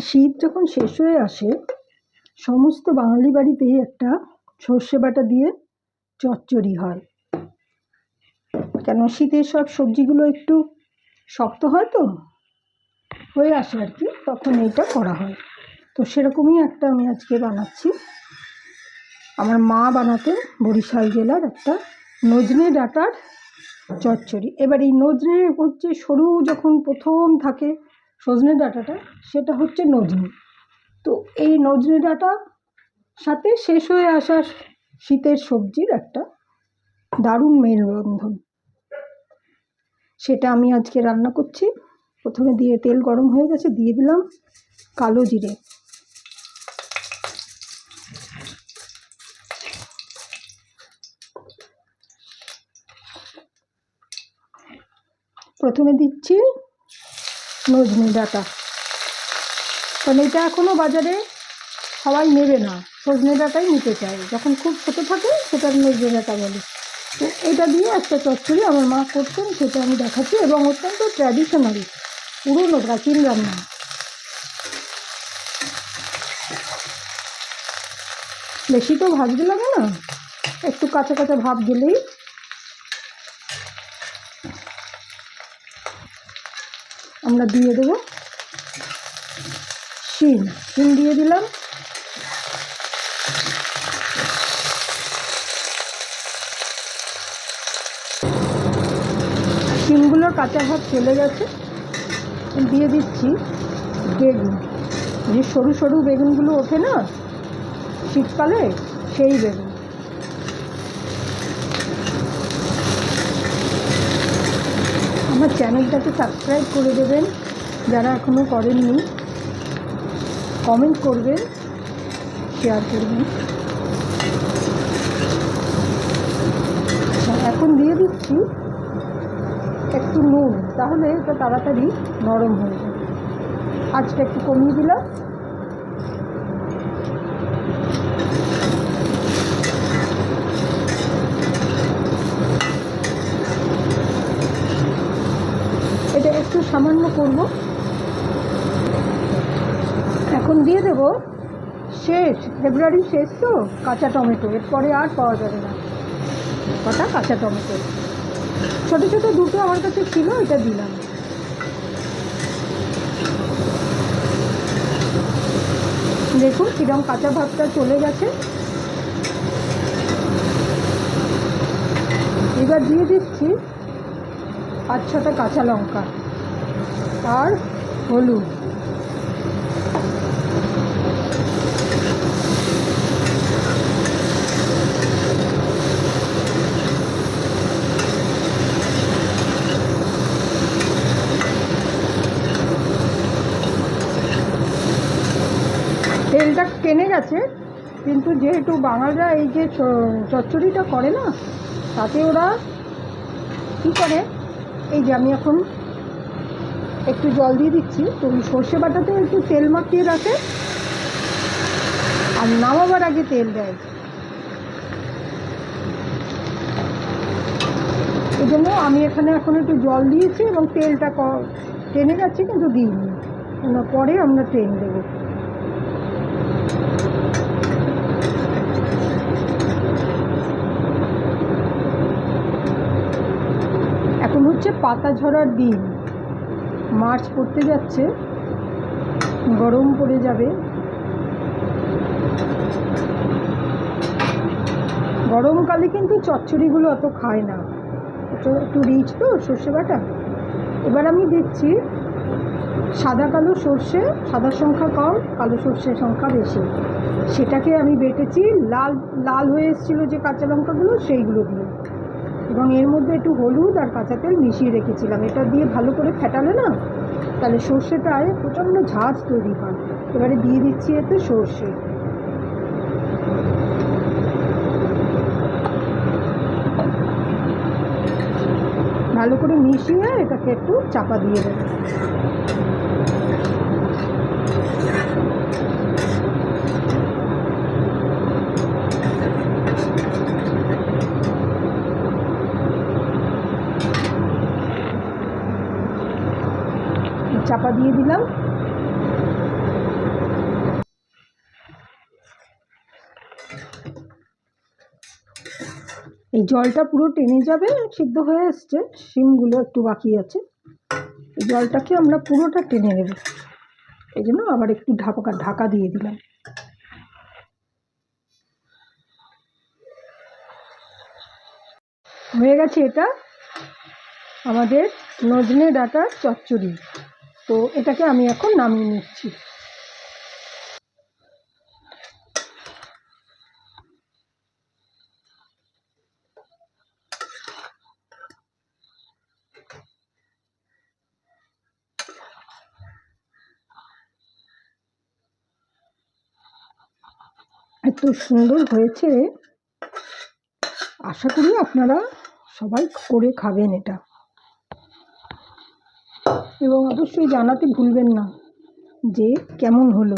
শীত যখন শেষ হয়ে আসে সমস্ত বাঙালি বাড়িতেই একটা সর্ষে বাটা দিয়ে চচ্চড়ি হয়। কেন শীতের সব সবজিগুলো একটু শক্ত হয় তো হয়ে আসে আর কি, তখন এইটা করা হয়। তো সেরকমই একটা আমি আজকে বানাচ্ছি। আমার মা বানাতেন বরিশাল জেলার একটা নজনে ডাঁটার চচ্চড়ি। এবার এই নজনে হচ্ছে সরু যখন প্রথম থাকে সজনে ডাঁটাটা, সেটা হচ্ছে নজনে। তো এই নজনে ডাঁটা সাথে শেষ হয়ে আসা শীতের সবজির একটা দারুণ মেলবন্ধন, সেটা আমি আজকে রান্না করছি। প্রথমে দিয়ে তেল গরম হয়ে গেছে, দিয়ে দিলাম কালো জিরে, প্রথমে দিচ্ছি নজনে ডাঁটা, কারণ এটা এখনও বাজারে সবাই নেবে না, সজনে ডাঁটাই নিতে চায়। যখন খুব ছোটো থাকে সেটা নজনে ডাঁটা বলে। তো এটা দিয়ে একটা চচ্চড়ি আমার মা করতেন, সেটা আমি দেখাচ্ছি, এবং অত্যন্ত ট্র্যাডিশনাল পুরনো প্রাচীন রান্না। বেশি তো ভাজতে লাগে না, একটু কাঁচা কাঁচা ভাব গেলেই আমরা দিয়ে দেবো শিম দিয়ে দিলাম, শিমগুলোর কাঁচা ভাব চলে গেছে। দিয়ে দিচ্ছি বেগুন, যে সরু সরু বেগুনগুলো ওঠে না শীতকালে, সেই বেগুন। আমার চ্যানেলটাকে সাবস্ক্রাইব করে দেবেন যারা এখনও করেননি, কমেন্ট করবেন, শেয়ার করবেন। এখন দিয়ে দিচ্ছি একটু নুন, তাহলে এটা তাড়াতাড়ি নরম হয়ে যাবে। আজকে একটু কমিয়ে দিলাম। এটা একটু সামান্য করব। এখন দিয়ে দেব শেষ, ফেব্রুয়ারি শেষ তো, কাঁচা টমেটো। এরপরে আর পাওয়া যাবে না কটা কাঁচা টমেটো, ছোটো ছোটো দুটো আমার কাছে ছিল, এটা দিলাম। দেখুন কিরকম কাঁচা ভাবটা চলে গেছে। এবার দিয়ে দিচ্ছি 5-6টা কাঁচা লঙ্কা আর হলুদ। তেলটা টেনে গেছে, কিন্তু যেহেতু বাঙালিরা এই যে চচ্চড়িটা করে না, তাতে ওরা কী করে, এই যে আমি এখন একটু জল দিয়ে দিচ্ছি, তো ওই সর্ষে বাটাতে একটু তেল মাখিয়ে রাখে আর নামাবার আগে তেল দেয়। এই জন্য আমি এখানে এখন একটু জল দিয়েছি এবং তেলটা টেনে গেছে কিন্তু দিইনি, পরে আমরা ট্রেন দেবো। এখন হচ্ছে পাতা ঝরার দিন, মার্চ পড়তে যাচ্ছে, গরম পড়ে যাবে। গরমকালে কিন্তু চচ্চড়িগুলো অত খায় না, একটু রিচ তো সর্ষে বাটা। এবার আমি দিচ্ছি সাদা কালো সর্ষে, সাদার সংখ্যা কম, কালো সর্ষের সংখ্যা বেশি। সেটাকে আমি বেটেছি, লাল লাল হয়ে এসেছিলো যে কাঁচা লঙ্কাগুলো, সেইগুলো দিয়ে, এবং এর মধ্যে একটু হলুদ আর কাঁচা তেল মিশিয়ে রেখেছিলাম। এটা দিয়ে ভালো করে ফেটালে না, তাহলে সর্ষেটায় প্রচণ্ড ঝাঁঝ তৈরি হয়। এবারে দিয়ে দিচ্ছি এতে সর্ষে, ভালো করে মিশিয়ে এটাকে একটু চাপা দিয়ে দেবো। চাপা দিয়ে দিলাম। এই জলটা পুরো টেনে যাবে, সিদ্ধ হয়ে এসছে, শিমগুলো একটু বাকি আছে। এই জলটাকে আমরা পুরোটা টেনে নেব, এই জন্য আবার একটু ঢাকা দিয়ে দিলাম। হয়ে গেছে এটা আমাদের নজনে ডাঁটার চচ্চড়ি। তো এটাকে আমি এখন নামিয়ে নিচ্ছি। এত সুন্দর হয়েছে, আশা করি আপনারা সবাই করে খাবেন এটা, এবং অবশ্যই জানাতে ভুলবেন না যে কেমন হলো।